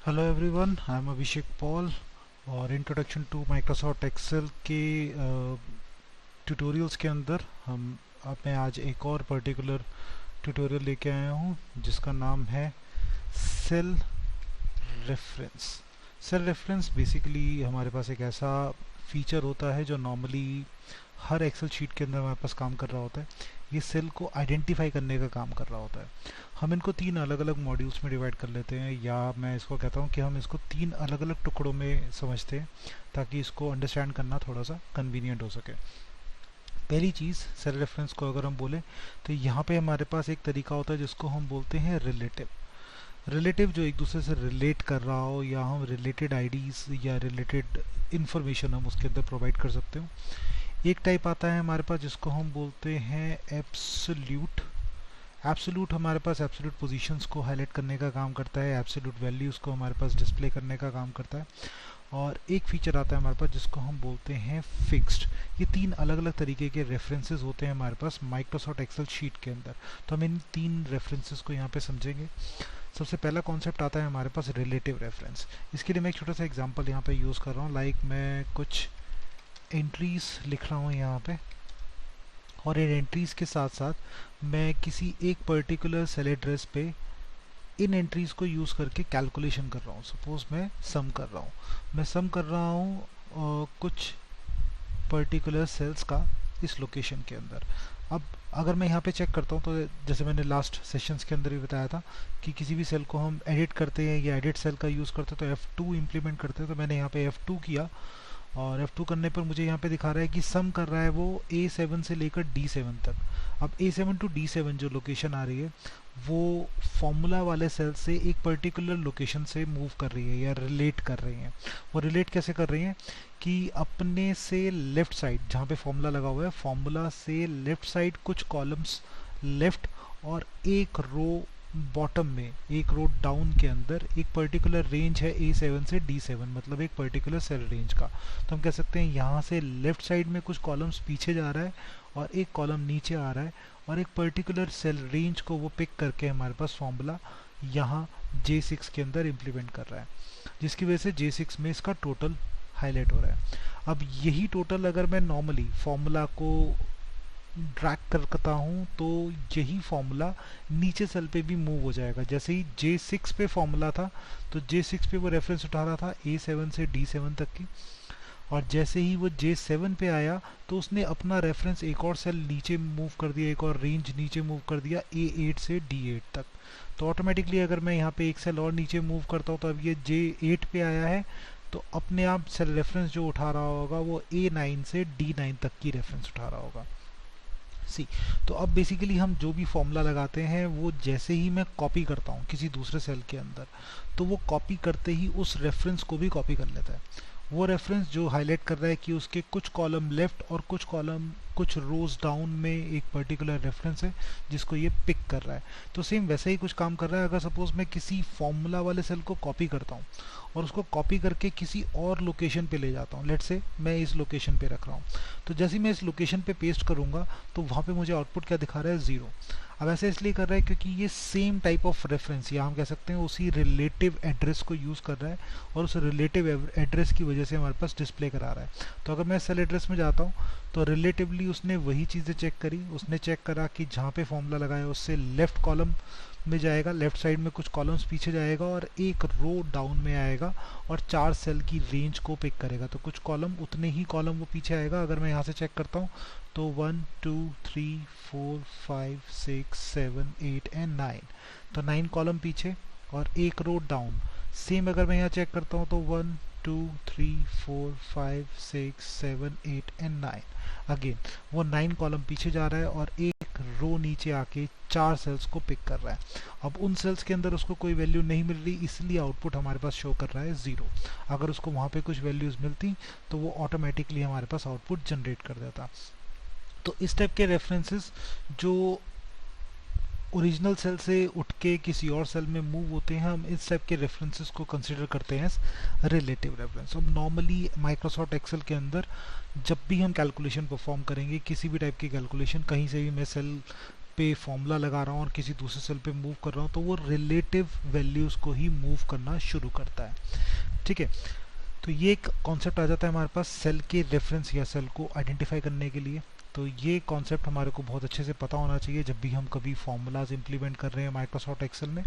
Hello everyone, I am Abhishek Paul और introduction to Microsoft Excel के tutorials के अंदर हम अब मैं आज एक और पर्टिकुलर ट्यूटोरियल लेके आया हूँ जिसका नाम है cell reference. Cell reference basically हमारे पास एक ऐसा फीचर होता है जो नॉर्मली हर एक्सेल शीट के अंदर हमारे पास काम कर रहा होता है। ये सेल को आइडेंटिफाई करने का काम कर रहा होता है। हम इनको तीन अलग अलग मॉड्यूल्स में डिवाइड कर लेते हैं, या मैं इसको कहता हूँ कि हम इसको तीन अलग अलग टुकड़ों में समझते हैं ताकि इसको अंडरस्टैंड करना थोड़ा सा कन्वीनियंट हो सके। पहली चीज़, सेल रेफरेंस को अगर हम बोलें तो यहाँ पे हमारे पास एक तरीका होता है जिसको हम बोलते हैं रिलेटिव। रिलेटिव जो एक दूसरे से रिलेट कर रहा हो, या हम रिलेटेड आईडीज या रिलेटेड इंफॉर्मेशन हम उसके अंदर प्रोवाइड कर सकते हो। एक टाइप आता है हमारे पास जिसको हम बोलते हैं एब्सोल्यूट। एब्सोल्यूट हमारे पास एब्सोल्यूट पोजीशंस को हाईलाइट करने का काम करता है, एब्सोल्यूट वैल्यूज़ को हमारे पास डिस्प्ले करने का काम करता है। और एक फीचर आता है हमारे पास जिसको हम बोलते हैं फिक्स्ड। ये तीन अलग अलग तरीके के रेफरेंसेस होते हैं हमारे पास माइक्रोसॉफ्ट एक्सेल शीट के अंदर। तो हम इन तीन रेफरेंसेस को यहाँ पे समझेंगे। सबसे पहला कॉन्सेप्ट आता है हमारे पास रिलेटिव रेफरेंस। इसके लिए मैं एक छोटा सा एग्जांपल यहाँ पे यूज़ कर रहा हूँ। लाइक मैं कुछ एंट्रीज लिख रहा हूँ यहाँ पे, और इन एंट्रीज के साथ साथ मैं किसी एक पर्टिकुलर सेल एड्रेस पे इन एंट्रीज को यूज़ करके कैलकुलेशन कर रहा हूँ। सपोज मैं सम कर रहा हूँ, कुछ पर्टिकुलर सेल्स का इस लोकेशन के अंदर। अब अगर मैं यहाँ पे चेक करता हूँ तो जैसे मैंने लास्ट सेशंस के अंदर भी बताया था कि किसी भी सेल को हम एडिट करते हैं या एडिट सेल का यूज़ करते हैं तो F2 इम्प्लीमेंट करते हैं। तो मैंने यहाँ पे F2 किया, और F2 करने पर मुझे यहाँ पे दिखा रहा है कि सम कर रहा है वो A7 से लेकर D7 तक। अब A7 टू D7 जो लोकेशन आ रही है वो फॉर्मूला वाले सेल से एक पर्टिकुलर लोकेशन से मूव कर रही है या रिलेट कर रही है। वो रिलेट कैसे कर रही है कि अपने से लेफ्ट साइड जहाँ पे फॉर्मूला लगा हुआ है, फॉर्मूला से लेफ्ट साइड कुछ कॉलम्स लेफ्ट और एक रो बॉटम में, एक रो डाउन के अंदर एक पर्टिकुलर रेंज है A7 से D7, मतलब एक पर्टिकुलर सेल रेंज का। तो हम कह सकते हैं यहाँ से लेफ्ट साइड में कुछ कॉलम्स पीछे जा रहा है और एक कॉलम नीचे आ रहा है, और एक पर्टिकुलर सेल रेंज को वो पिक करके हमारे पास फॉर्मूला यहाँ J6 के अंदर इम्प्लीमेंट कर रहा है, जिसकी वजह से J6 में इसका टोटल हाईलाइट हो रहा है। अब यही टोटल अगर मैं नॉर्मली फॉर्मूला को ड्रैग करता हूँ तो यही फॉर्मूला नीचे सेल पे भी मूव हो जाएगा। जैसे ही J6 पे फॉर्मूला था तो J6 पे वो रेफरेंस उठा रहा था A7 से D7 तक की, और जैसे ही वो J7 पे आया तो उसने अपना रेफरेंस एक और सेल नीचे मूव कर दिया, एक और रेंज नीचे मूव कर दिया A8 से D8 तक। तो ऑटोमेटिकली अगर मैं यहाँ पे एक सेल और नीचे मूव करता हूँ तो अब ये J8 पे आया है, तो अपने आप सेल रेफरेंस जो उठा रहा होगा वो A9 से D9 तक की रेफरेंस उठा रहा होगा। सी तो अब बेसिकली हम जो भी फॉर्मूला लगाते हैं वो जैसे ही मैं कॉपी करता हूँ किसी दूसरे सेल के अंदर, तो वो कॉपी करते ही उस रेफरेंस को भी कॉपी कर लेता है। वो रेफरेंस जो हाईलाइट कर रहा है कि उसके कुछ कॉलम लेफ्ट और कुछ रोज डाउन में एक पर्टिकुलर रेफरेंस है जिसको ये पिक कर रहा है। तो सेम वैसे ही कुछ काम कर रहा है। अगर सपोज मैं किसी फॉर्मूला वाले सेल को कॉपी करता हूँ और उसको कॉपी करके किसी और लोकेशन पे ले जाता हूँ, लेट्स से मैं इस लोकेशन पे रख रहा हूँ, तो जैसे ही मैं इस लोकेशन पे पेस्ट करूँगा तो वहाँ पे मुझे आउटपुट क्या दिखा रहा है, 0। अब ऐसे इसलिए कर रहा है क्योंकि ये सेम टाइप ऑफ रेफरेंस, या हम कह सकते हैं उसी रिलेटिव एड्रेस को यूज़ कर रहा है, और उस रिलेटिव एड्रेस की वजह से हमारे पास डिस्प्ले करा रहा है। तो अगर मैं सेल एड्रेस में जाता हूँ तो रिलेटिवली उसने वही चीज़ें चेक करी। उसने चेक करा कि जहाँ पे फॉर्मूला लगाया उससे लेफ्ट कॉलम में जाएगा, लेफ्ट साइड में कुछ कॉलम्स पीछे जाएगा और एक रो डाउन में आएगा, और 4 सेल की रेंज को पिक करेगा। तो कुछ कॉलम, उतने ही कॉलम वो पीछे आएगा। अगर मैं यहाँ से चेक करता हूँ तो 1 2 3 4 5 6 7 8 एंड 9, तो 9 कॉलम पीछे और एक रो डाउन। सेम अगर मैं यहाँ चेक करता हूँ तो 1 2 3 4 5 6 7 8 एंड 9, अगेन वो 9 कॉलम पीछे जा रहा है और एक रो नीचे आके 4 सेल्स को पिक कर रहा है। अब उन सेल्स के अंदर उसको कोई वैल्यू नहीं मिल रही, इसलिए आउटपुट हमारे पास शो कर रहा है 0। अगर उसको वहाँ पे कुछ वैल्यूज़ मिलती तो वो ऑटोमेटिकली हमारे पास आउटपुट जनरेट कर देता। तो इस टाइप के रेफरेंसेस जो ओरिजिनल सेल से उठ के किसी और सेल में मूव होते हैं, हम इस टाइप के रेफरेंसेस को कंसिडर करते हैं रिलेटिव रेफरेंस। अब नॉर्मली माइक्रोसॉफ्ट एक्सेल के अंदर जब भी हम कैलकुलेशन परफॉर्म करेंगे, किसी भी टाइप की कैलकुलेशन, कहीं से भी मैं सेल पे फॉर्मूला लगा रहा हूँ और किसी दूसरे सेल पे मूव कर रहा हूँ तो वो रिलेटिव वैल्यूज़ को ही मूव करना शुरू करता है। ठीक है, तो ये एक कॉन्सेप्ट आ जाता है हमारे पास सेल के रेफरेंस या सेल को आइडेंटिफाई करने के लिए। तो ये कॉन्सेप्ट हमारे को बहुत अच्छे से पता होना चाहिए जब भी हम कभी फॉर्मूलाज इंप्लीमेंट कर रहे हैं माइक्रोसॉफ्ट एक्सेल में।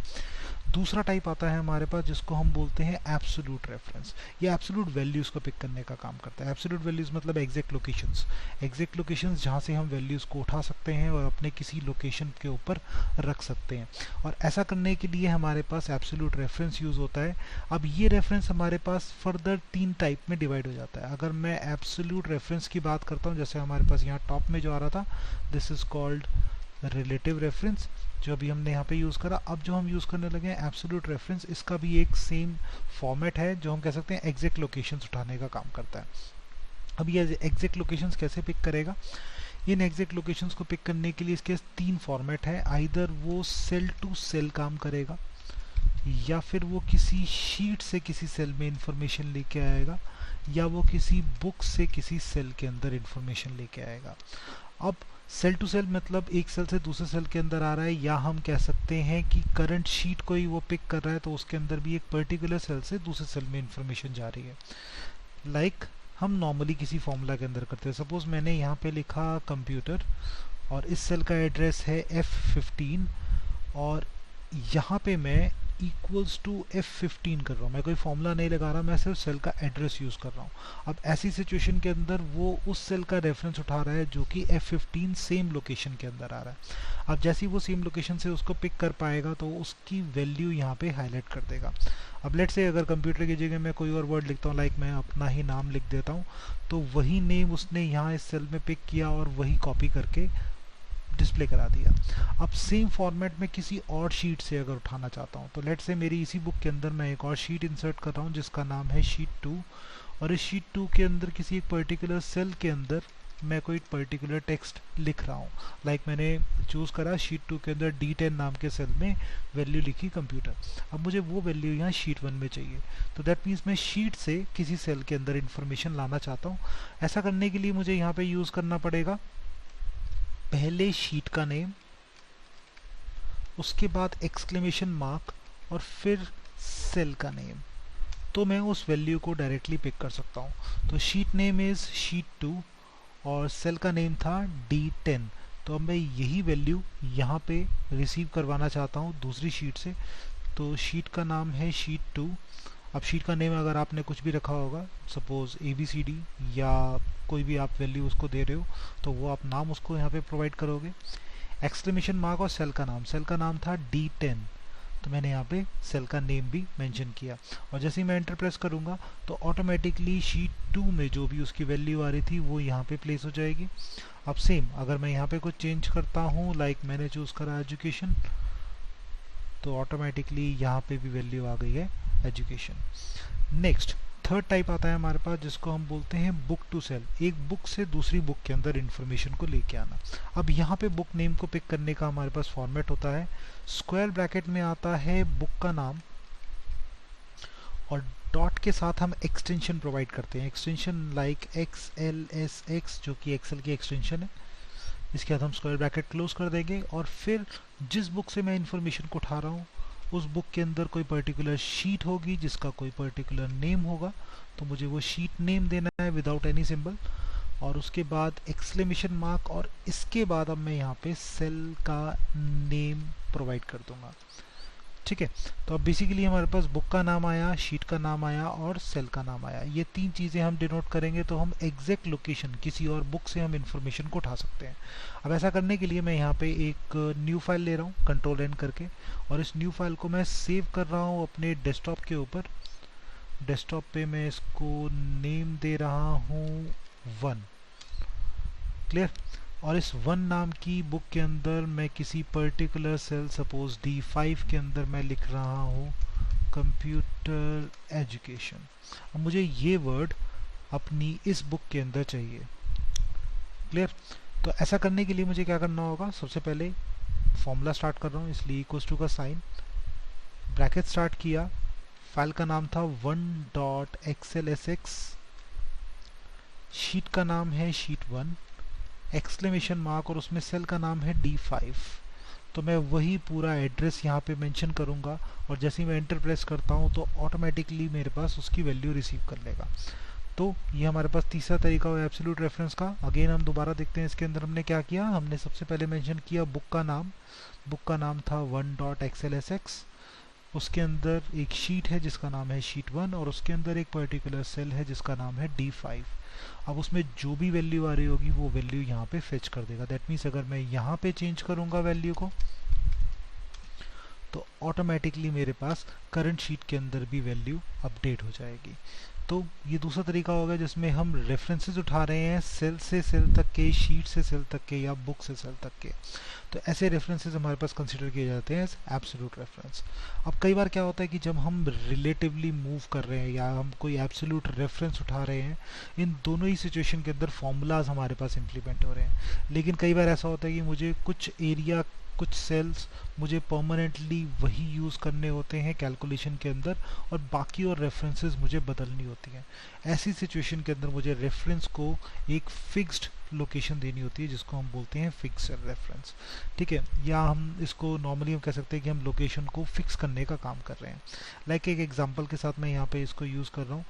दूसरा टाइप आता है हमारे पास जिसको हम बोलते हैं एब्सोल्यूट रेफरेंस। ये एब्सोल्यूट वैल्यूज़ को पिक करने का काम करता है। एब्सोल्यूट वैल्यूज़ मतलब एग्जैक्ट लोकेशंस जहाँ से हम वैल्यूज़ को उठा सकते हैं और अपने किसी लोकेशन के ऊपर रख सकते हैं। और ऐसा करने के लिए हमारे पास एब्सोल्यूट रेफरेंस यूज़ होता है। अब ये रेफरेंस हमारे पास फर्दर 3 टाइप में डिवाइड हो जाता है। अगर मैं एब्सोल्यूट रेफरेंस की बात करता हूँ, जैसे हमारे पास यहाँ टॉप में जो आ रहा था, this is called relative reference, जो अभी हमने यहाँ पे यूज़ करा। अब जो हम यूज़ करने लगे हैं एब्सोल्यूट रेफरेंस, इसका भी एक सेम फॉर्मेट है जो हम कह सकते हैं एग्जैक्ट लोकेशंस उठाने का काम करता है। अब ये एग्जैक्ट लोकेशंस कैसे पिक करेगा? इन एग्जैक्ट लोकेशंस को पिक करने के लिए इसके 3 फॉर्मेट है। आइदर वो सेल टू सेल काम करेगा, या फिर वो किसी शीट से किसी सेल में इंफॉर्मेशन लेके आएगा, या वो किसी बुक से किसी सेल के अंदर इंफॉर्मेशन लेके आएगा। अब सेल टू सेल मतलब एक सेल से दूसरे सेल के अंदर आ रहा है, या हम कह सकते हैं कि करंट शीट को ही वो पिक कर रहा है, तो उसके अंदर भी एक पर्टिकुलर सेल से दूसरे सेल में इंफॉर्मेशन जा रही है। लाइक हम नॉर्मली किसी फॉर्मूला के अंदर करते हैं। सपोज मैंने यहाँ पे लिखा कंप्यूटर और इस सेल का एड्रेस है F15 और यहाँ पे मैं इक्वल्स टू F15 कर रहा हूँ। मैं कोई फॉर्मूला नहीं लगा रहा, मैं सिर्फ सेल का एड्रेस यूज़ कर रहा हूँ। अब ऐसी सिचुएशन के अंदर वो उस सेल का रेफरेंस उठा रहा है जो कि F15 सेम लोकेशन के अंदर आ रहा है। अब जैसे ही वो सेम लोकेशन से उसको पिक कर पाएगा तो उसकी वैल्यू यहाँ पे हाईलाइट कर देगा। अब लेट्स से अगर कंप्यूटर की जगह मैं कोई और वर्ड लिखता हूँ, लाइक मैं अपना ही नाम लिख देता हूँ, तो वही नेम उसने यहाँ इस सेल में पिक किया और वही कॉपी करके डिस्प्ले करा दिया। अब सेम फॉर्मेट में किसी और शीट से अगर उठाना चाहता हूँ, तो लेट्स से मेरी इसी बुक के अंदर मैं एक और शीट इंसर्ट कर रहा हूँ जिसका नाम है शीट 2, और इस शीट 2 के अंदर किसी एक पर्टिकुलर सेल के अंदर मैं कोई पर्टिकुलर टेक्स्ट लिख रहा हूँ। लाइक मैंने चूज़ करा शीट 2 के अंदर D10 नाम के सेल में वैल्यू लिखी कंप्यूटर। अब मुझे वो वैल्यू यहाँ शीट 1 में चाहिए, तो दैट मीन्स मैं शीट से किसी सेल के अंदर इंफॉर्मेशन लाना चाहता हूँ। ऐसा करने के लिए मुझे यहाँ पे यूज़ करना पड़ेगा पहले शीट का नेम, उसके बाद एक्सक्लेमेशन मार्क और फिर सेल का नेम, तो मैं उस वैल्यू को डायरेक्टली पिक कर सकता हूँ। तो शीट नेम इज़ शीट 2 और सेल का नेम था D10। तो अब मैं यही वैल्यू यहाँ पे रिसीव करवाना चाहता हूँ दूसरी शीट से। तो शीट का नाम है शीट 2। अब शीट का नेम अगर आपने कुछ भी रखा होगा, सपोज ABCD या कोई भी आप वैल्यू उसको दे रहे हो, तो वो आप नाम उसको यहाँ पे प्रोवाइड करोगे। एक्सक्लेमेशन मार्क और सेल का नाम था D10, तो मैंने यहाँ पे सेल का नेम भी मेंशन किया। और जैसे ही मैं एंटर प्रेस करूँगा तो ऑटोमेटिकली शीट 2 में जो भी उसकी वैल्यू आ रही थी वो यहाँ पे प्लेस हो जाएगी। अब सेम अगर मैं यहाँ पे कुछ चेंज करता हूँ, लाइक मैंने चूज़ करा एजुकेशन, तो ऑटोमेटिकली यहाँ पे भी वैल्यू आ गई है एजुकेशन। नेक्स्ट थर्ड टाइप आता है हमारे पास जिसको हम बोलते हैं बुक टू सेल। एक बुक से दूसरी बुक के अंदर इंफॉर्मेशन को लेके आना। अब यहाँ पे बुक नेम को पिक करने का हमारे पास फॉर्मेट होता है, स्क्वायर ब्रैकेट में आता है बुक का नाम और डॉट के साथ हम एक्सटेंशन प्रोवाइड करते हैं। एक्सटेंशन लाइक XLSX जो कि एक्सेल की एक्सटेंशन है। इसके बाद हम स्क्वायर ब्रैकेट क्लोज कर देंगे और फिर जिस बुक से मैं इंफॉर्मेशन को उठा रहा हूँ उस बुक के अंदर कोई पर्टिकुलर शीट होगी जिसका कोई पर्टिकुलर नेम होगा, तो मुझे वो शीट नेम देना है विदाउट एनी सिंबल, और उसके बाद एक्सक्लेमेशन मार्क, और इसके बाद अब मैं यहाँ पे सेल का नेम प्रोवाइड कर दूंगा। ठीक है, तो अब बेसिकली हमारे पास बुक का नाम आया, शीट का नाम आया और सेल का नाम आया। ये 3 चीज़ें हम डिनोट करेंगे तो हम एग्जैक्ट लोकेशन किसी और बुक से हम इंफॉर्मेशन को उठा सकते हैं। अब ऐसा करने के लिए मैं यहाँ पे एक न्यू फाइल ले रहा हूँ Ctrl+N करके, और इस न्यू फाइल को मैं सेव कर रहा हूँ अपने डेस्कटॉप के ऊपर। डेस्कटॉप पे मैं इसको नेम दे रहा हूँ 1। क्लियर? और इस 1 नाम की बुक के अंदर मैं किसी पर्टिकुलर सेल सपोज D5 के अंदर मैं लिख रहा हूँ कंप्यूटर एजुकेशन। अब मुझे ये वर्ड अपनी इस बुक के अंदर चाहिए। क्लियर? तो ऐसा करने के लिए मुझे क्या करना होगा, सबसे पहले फॉर्मूला स्टार्ट कर रहा हूँ इसलिए इक्वल्स टू का साइन, ब्रैकेट स्टार्ट किया, फाइल का नाम था 1.xlsx, शीट का नाम है शीट 1, एक्सक्लेमेशन मार्क और उसमें सेल का नाम है D5। तो मैं वही पूरा एड्रेस यहाँ पे मेंशन करूँगा और जैसे ही मैं एंटर प्रेस करता हूँ तो ऑटोमेटिकली मेरे पास उसकी वैल्यू रिसीव कर लेगा। तो ये हमारे पास तीसरा तरीका हुआ एब्सोल्यूट रेफरेंस का। अगेन हम दोबारा देखते हैं इसके अंदर हमने क्या किया। हमने सबसे पहले मेंशन किया बुक का नाम था 1.xlsx। उसके अंदर एक शीट है जिसका नाम है शीट 1 और उसके अंदर एक पर्टिकुलर सेल है जिसका नाम है D5। अब उसमें जो भी वैल्यू आ रही होगी वो वैल्यू यहाँ पे फेच कर देगा। दैट मीन्स अगर मैं यहाँ पे चेंज करूँगा वैल्यू को तो ऑटोमेटिकली मेरे पास करंट शीट के अंदर भी वैल्यू अपडेट हो जाएगी। तो ये दूसरा तरीका होगा जिसमें हम रेफरेंसेस उठा रहे हैं सेल से सेल तक के, शीट से सेल तक के या बुक से सेल तक के। तो ऐसे रेफरेंसेस हमारे पास कंसिडर किए जाते हैं एज एब्सोल्यूट रेफरेंस। अब कई बार क्या होता है कि जब हम रिलेटिवली मूव कर रहे हैं या हम कोई एब्सोल्यूट रेफरेंस उठा रहे हैं, इन दोनों ही सिचुएशन के अंदर फॉर्मूलाज हमारे पास इंप्लीमेंट हो रहे हैं। लेकिन कई बार ऐसा होता है कि मुझे कुछ एरिया, कुछ सेल्स मुझे परमानेंटली वही यूज़ करने होते हैं कैलकुलेशन के अंदर और बाकी और रेफरेंसेस मुझे बदलनी होती हैं। ऐसी सिचुएशन के अंदर मुझे रेफरेंस को एक फिक्स्ड लोकेशन देनी होती है जिसको हम बोलते हैं फिक्स्ड रेफरेंस। ठीक है, या हम इसको नॉर्मली हम कह सकते हैं कि हम लोकेशन को फिक्स करने का काम कर रहे हैं। लाइक एक एग्जांपल के साथ मैं यहाँ पे इसको यूज़ कर रहा हूँ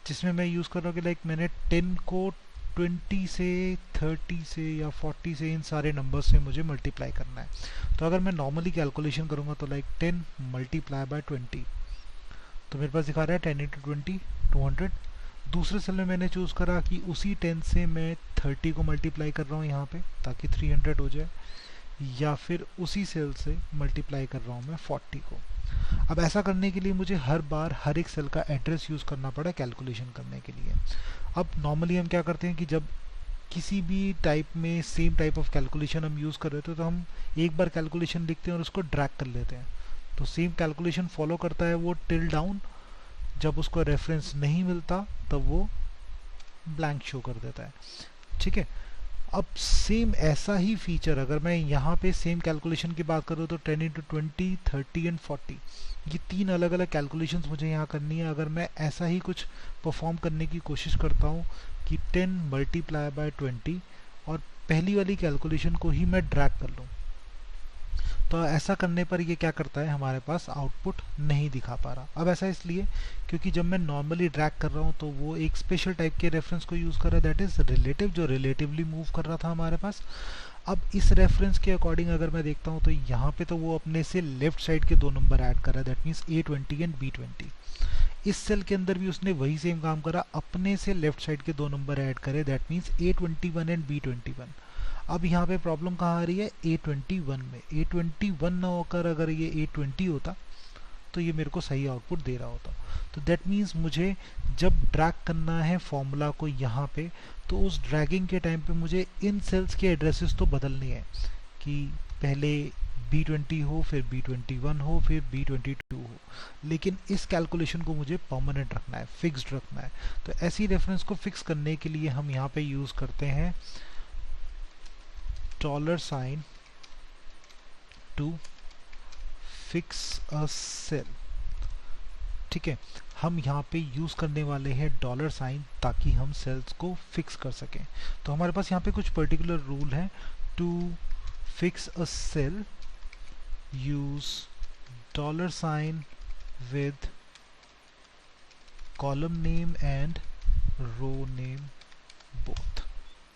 जिसमें मैं यूज़ कर रहा हूँ कि लाइक मैंने 10 को 20 से 30 से या 40 से इन सारे नंबर्स से मुझे मल्टीप्लाई करना है। तो अगर मैं नॉर्मली कैलकुलेशन करूँगा तो लाइक 10 मल्टीप्लाई बाय 20 तो मेरे पास दिखा रहा है 10 इंटू 20 200। दूसरे सेल में मैंने चूज़ करा कि उसी 10 से मैं 30 को मल्टीप्लाई कर रहा हूँ यहाँ पे ताकि 300 हो जाए, या फिर उसी सेल से मल्टीप्लाई कर रहा हूँ मैं 40 को। अब ऐसा करने के लिए मुझे हर बार हर एक सेल का एड्रेस यूज़ करना पड़ा कैलकुलेशन करने के लिए। अब नॉर्मली हम क्या करते हैं कि जब किसी भी टाइप में सेम टाइप ऑफ कैलकुलेशन हम यूज़ कर रहे थे तो हम एक बार कैलकुलेशन लिखते हैं और उसको ड्रैग कर लेते हैं। तो सेम कैलकुलेशन फॉलो करता है वो टिल डाउन, जब उसको रेफरेंस नहीं मिलता तब वो ब्लैंक शो कर देता है। ठीक है, अब सेम ऐसा ही फीचर अगर मैं यहाँ पे सेम कैलकुलेशन की बात करूँ तो 10 इंटू 20 30 एंड 40 ये तीन अलग अलग कैलकुलेशंस मुझे यहाँ करनी है। अगर मैं ऐसा ही कुछ परफॉर्म करने की कोशिश करता हूँ कि 10 मल्टीप्लाई बाय 20 और पहली वाली कैलकुलेशन को ही मैं ड्रैग कर लूँ, तो ऐसा करने पर ये क्या करता है, हमारे पास आउटपुट नहीं दिखा पा रहा। अब ऐसा इसलिए क्योंकि जब मैं नॉर्मली ड्रैग कर रहा हूँ तो वो एक स्पेशल टाइप के रेफरेंस को यूज़ कर रहा है, दैट इज़ रिलेटिव, जो रिलेटिवली मूव कर रहा था हमारे पास। अब इस रेफरेंस के अकॉर्डिंग अगर मैं देखता हूँ तो यहाँ पे तो वो अपने से लेफ्ट साइड के दो नंबर ऐड कर रहा है, that means A20 and B20। इस सेल के अंदर भी उसने वही सेम काम करा, अपने से लेफ्ट साइड के दो नंबर ऐड करे, that means A21 and B21। अब यहाँ पे प्रॉब्लम कहाँ आ रही है, A21 में। A21 ना होकर अगर ये A20 होता तो ये मेरे को सही आउटपुट दे रहा होता। तो दैट मीन्स मुझे जब ड्रैग करना है फॉर्मूला को यहाँ पे, तो उस ड्रैगिंग के टाइम पे मुझे इन सेल्स के एड्रेसेस तो बदलने हैं कि पहले B20 हो, फिर B21 हो, फिर B22 हो, लेकिन इस कैलकुलेशन को मुझे परमानेंट रखना है, फिक्स्ड रखना है। तो ऐसी रेफरेंस को फिक्स करने के लिए हम यहाँ पे यूज़ करते हैं $sign to fix a cell. ठीक है, हम यहाँ पे यूज़ करने वाले हैं $sign ताकि हम सेल्स को फिक्स कर सकें। तो हमारे पास यहाँ पे कुछ पर्टिकुलर रूल है। To fix a cell use $sign with column name and row name both.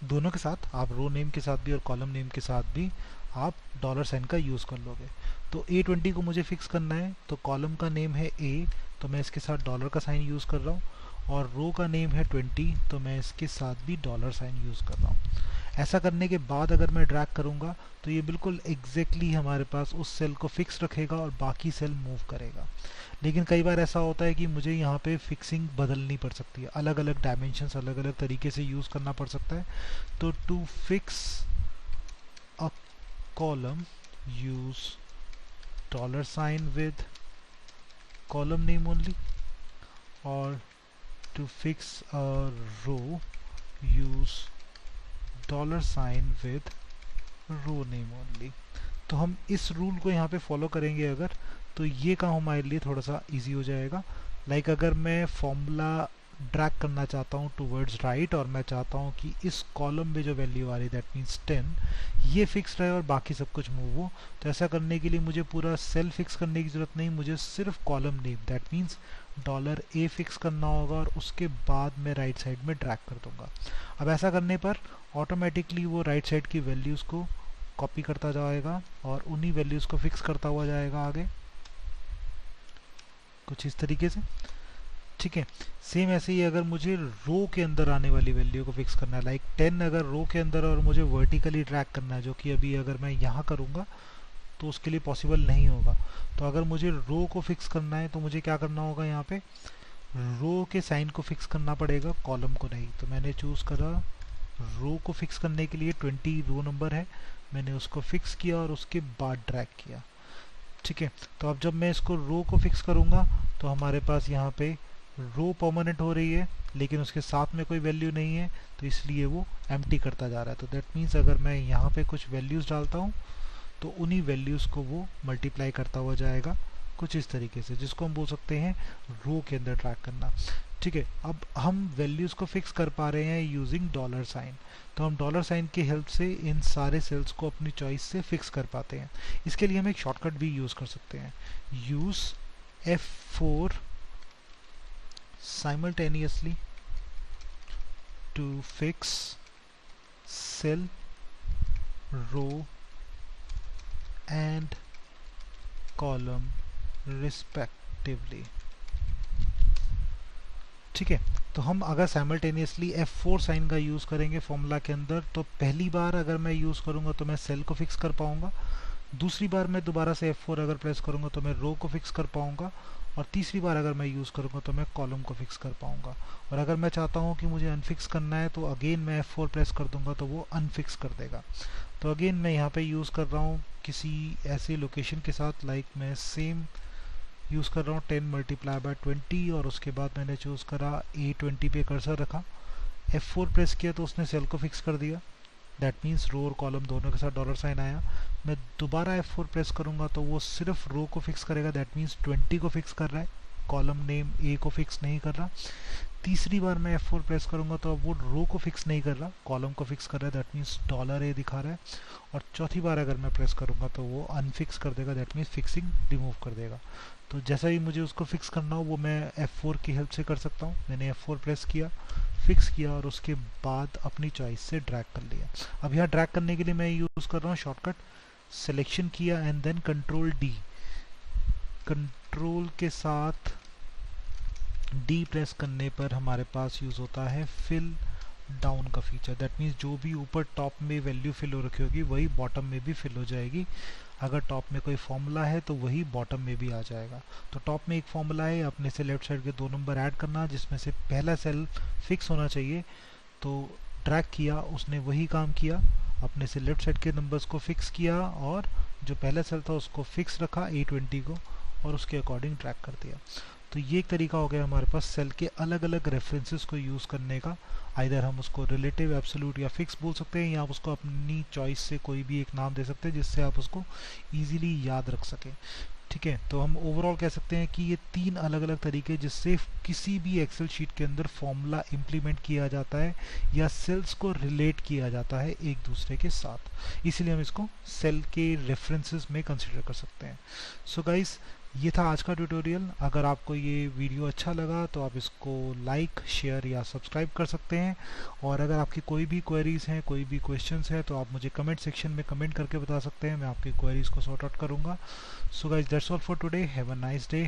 दोनों के साथ, आप रो नेम के साथ भी और कॉलम नेम के साथ भी आप $sign का यूज़ कर लोगे। तो A20 को मुझे फिक्स करना है, तो कॉलम का नेम है A, तो मैं इसके साथ डॉलर का साइन यूज़ कर रहा हूँ, और रो का नेम है 20, तो मैं इसके साथ भी $sign यूज़ कर रहा हूँ। ऐसा करने के बाद अगर मैं ड्रैग करूँगा तो ये बिल्कुल एग्जैक्टली हमारे पास उस सेल को फिक्स रखेगा और बाकी सेल मूव करेगा। लेकिन कई बार ऐसा होता है कि मुझे यहाँ पे फिक्सिंग बदलनी पड़ सकती है, अलग अलग डायमेंशंस अलग अलग तरीके से यूज़ करना पड़ सकता है। तो to fix a column use $sign with column name only, or to fix a row use $sign with row name only। तो हम इस रूल को यहाँ पे फॉलो करेंगे अगर, तो ये काम हमारे लिए थोड़ा सा इजी हो जाएगा। लाइक अगर मैं फॉर्मूला ड्रैग करना चाहता हूँ टूवर्ड्स राइट, और मैं चाहता हूँ कि इस कॉलम में जो वैल्यू आ रही है दैट मीन्स 10 ये फिक्स रहे और बाकी सब कुछ मूव हो। तो ऐसा करने के लिए मुझे पूरा सेल फिक्स करने की ज़रूरत नहीं, मुझे सिर्फ column name that means $A fix करना होगा और उसके बाद मैं राइट साइड में ड्रैग कर दूंगा। अब ऐसा करने पर ऑटोमेटिकली वो राइट साइड की वैल्यूज़ को कॉपी करता जाएगा और उन्हीं वैल्यूज़ को फिक्स करता हुआ जाएगा आगे, कुछ इस तरीके से। ठीक है, सेम ऐसे ही अगर मुझे रो के अंदर आने वाली वैल्यू को फिक्स करना है, लाइक 10 अगर रो के अंदर और मुझे वर्टिकली ट्रैक करना है, जो कि अभी अगर मैं यहाँ करूँगा तो उसके लिए पॉसिबल नहीं होगा। तो अगर मुझे रो को फिक्स करना है तो मुझे क्या करना होगा, यहाँ पे रो के साइन को फिक्स करना पड़ेगा, कॉलम को नहीं। तो मैंने चूज़ करा रो को फिक्स करने के लिए 20 रो नंबर है, मैंने उसको फिक्स किया और उसके बाद ड्रैग किया। ठीक है, तो अब जब मैं इसको रो को फिक्स करूँगा तो हमारे पास यहाँ पे रो परमानेंट हो रही है लेकिन उसके साथ में कोई वैल्यू नहीं है, तो इसलिए वो एम्प्टी करता जा रहा है। तो दैट मीन्स अगर मैं यहाँ पे कुछ वैल्यूज़ डालता हूँ तो उन्हीं वैल्यूज़ को वो मल्टीप्लाई करता हुआ जाएगा, कुछ इस तरीके से, जिसको हम बोल सकते हैं रो के अंदर ट्रैक करना। ठीक है, अब हम वैल्यूज़ को फिक्स कर पा रहे हैं यूजिंग डॉलर साइन। तो हम डॉलर साइन की हेल्प से इन सारे सेल्स को अपनी चॉइस से फिक्स कर पाते हैं। इसके लिए हम एक शॉर्टकट भी यूज़ कर सकते हैं, use F4 simultaneously to fix cell, row and column respectively। ठीक है, तो हम अगर साइमल्टेनियसली F4 साइन का यूज़ करेंगे फॉर्मूला के अंदर, तो पहली बार अगर मैं यूज़ करूँगा तो मैं सेल को फिक्स कर पाऊँगा, दूसरी बार मैं दोबारा से F4 अगर प्रेस करूँगा तो मैं रो को फिक्स कर पाऊँगा, और तीसरी बार अगर मैं यूज़ करूँगा तो मैं कॉलम को फिक्स कर पाऊँगा। और अगर मैं चाहता हूँ कि मुझे अनफिक्स करना है तो अगेन मैं F4 प्रेस कर दूँगा तो वो अनफिक्स कर देगा। तो अगेन मैं यहाँ पे यूज़ कर रहा हूँ किसी ऐसे लोकेशन के साथ, लाइक मैं सेम यूज़ कर रहा हूँ 10 मल्टीप्लाई बाय 20, और उसके बाद मैंने चूज़ करा A20 पे कर्सर रखा, F4 प्रेस किया तो उसने सेल को फिक्स कर दिया, दैट मीन्स रो और कॉलम दोनों के साथ डॉलर साइन आया। मैं दोबारा F4 प्रेस करूँगा तो वो सिर्फ रो को फिक्स करेगा, दैट मीन्स 20 को फिक्स कर रहा है, कॉलम नेम A को फिक्स नहीं कर रहा। तीसरी बार मैं F4 प्रेस करूँगा तो अब वो रो को फिक्स नहीं कर रहा, कॉलम को फिक्स कर रहा है, दैट मीन्स $A दिखा रहा है। और चौथी बार अगर मैं प्रेस करूँगा तो वो अनफिक्स कर देगा, दैट मीन्स फिक्सिंग रिमूव कर देगा। तो जैसा ही मुझे उसको फिक्स करना हो वो मैं F4 की हेल्प से कर सकता हूँ। मैंने F4 प्रेस किया, फिक्स किया और उसके बाद अपनी चॉइस से ड्रैग कर लिया। अब यहाँ ड्रैग करने के लिए मैं यूज़ कर रहा हूँ शॉर्टकट, सिलेक्शन किया and then control D, control के साथ D प्रेस करने पर हमारे पास यूज़ होता है फिल डाउन का फीचर। दैट मीन्स जो भी ऊपर टॉप में वैल्यू फिल हो रखी होगी वही बॉटम में भी फिल हो जाएगी। अगर टॉप में कोई फॉर्मूला है तो वही बॉटम में भी आ जाएगा। तो टॉप में एक फॉर्मूला है, अपने से लेफ्ट साइड के 2 नंबर ऐड करना, जिसमें से पहला सेल फिक्स होना चाहिए। तो ड्रैग किया, उसने वही काम किया, अपने से लेफ्ट साइड के नंबर्स को फिक्स किया और जो पहला सेल था उसको फिक्स रखा A20 को और उसके अकॉर्डिंग ट्रैक कर दिया। तो ये एक तरीका हो गया हमारे पास सेल के अलग अलग रेफरेंसेस को यूज़ करने का। आइदर हम उसको रिलेटिव, एब्सोल्यूट या फिक्स बोल सकते हैं, या आप उसको अपनी चॉइस से कोई भी एक नाम दे सकते हैं जिससे आप उसको ईजिली याद रख सकें। ठीक है, तो हम ओवरऑल कह सकते हैं कि ये 3 अलग अलग तरीके जिससे किसी भी एक्सेल शीट के अंदर फॉर्मूला इम्प्लीमेंट किया जाता है या सेल्स को रिलेट किया जाता है एक दूसरे के साथ, इसीलिए हम इसको सेल के रेफरेंसेस में कंसिडर कर सकते हैं। सो गाइस, ये था आज का ट्यूटोरियल। अगर आपको ये वीडियो अच्छा लगा तो आप इसको लाइक, शेयर या सब्सक्राइब कर सकते हैं। और अगर आपकी कोई भी क्वेरीज हैं, कोई भी क्वेश्चंस हैं, तो आप मुझे कमेंट सेक्शन में कमेंट करके बता सकते हैं, मैं आपकी क्वेरीज को सॉर्ट आउट करूँगा। So guys, that's all for today, have a nice day.